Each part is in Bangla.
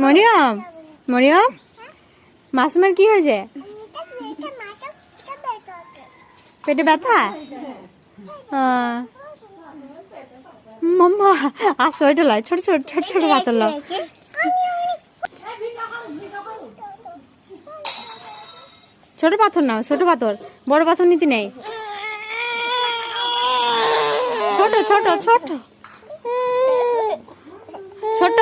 মরিয়ম, মরিয়ম, মাসুমের কি হয়েছে? পেটে ব্যথা? মাম্মা আস্তে ওইটা লয়, ছোট ছোট ছোট ছোট পাথর লয়। ছোট পাথর নাও, ছোট পাথর, বড় পাথর নিতে নেই। ছোট ছোট ছোট ছোট।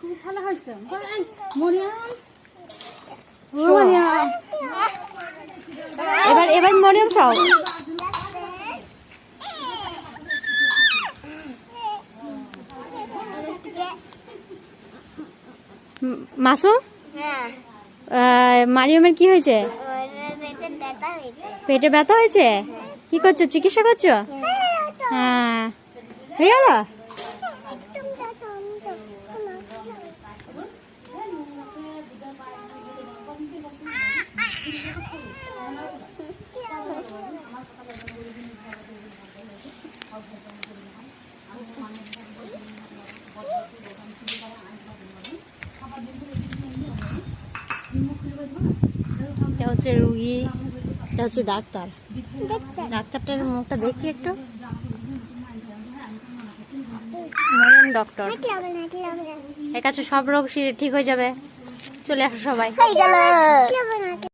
খুব ভালো হয়েছে মরিয়ম। এবার এবার মরিয়ম খাও। মাসুম, মারিয়মের কি হয়েছে? পেটে ব্যথা হয়েছে? কি করছো, চিকিৎসা করছো? হ্যাঁ, হয়ে গেল। এটা হচ্ছে রুগী, এটা হচ্ছে ডাক্তার। ডাক্তারটার মুখটা দেখি একটু। মরিয়ম ডক্টর। এর কাছে সব রোগ ঠিক হয়ে যাবে। চলে আসো সবাই।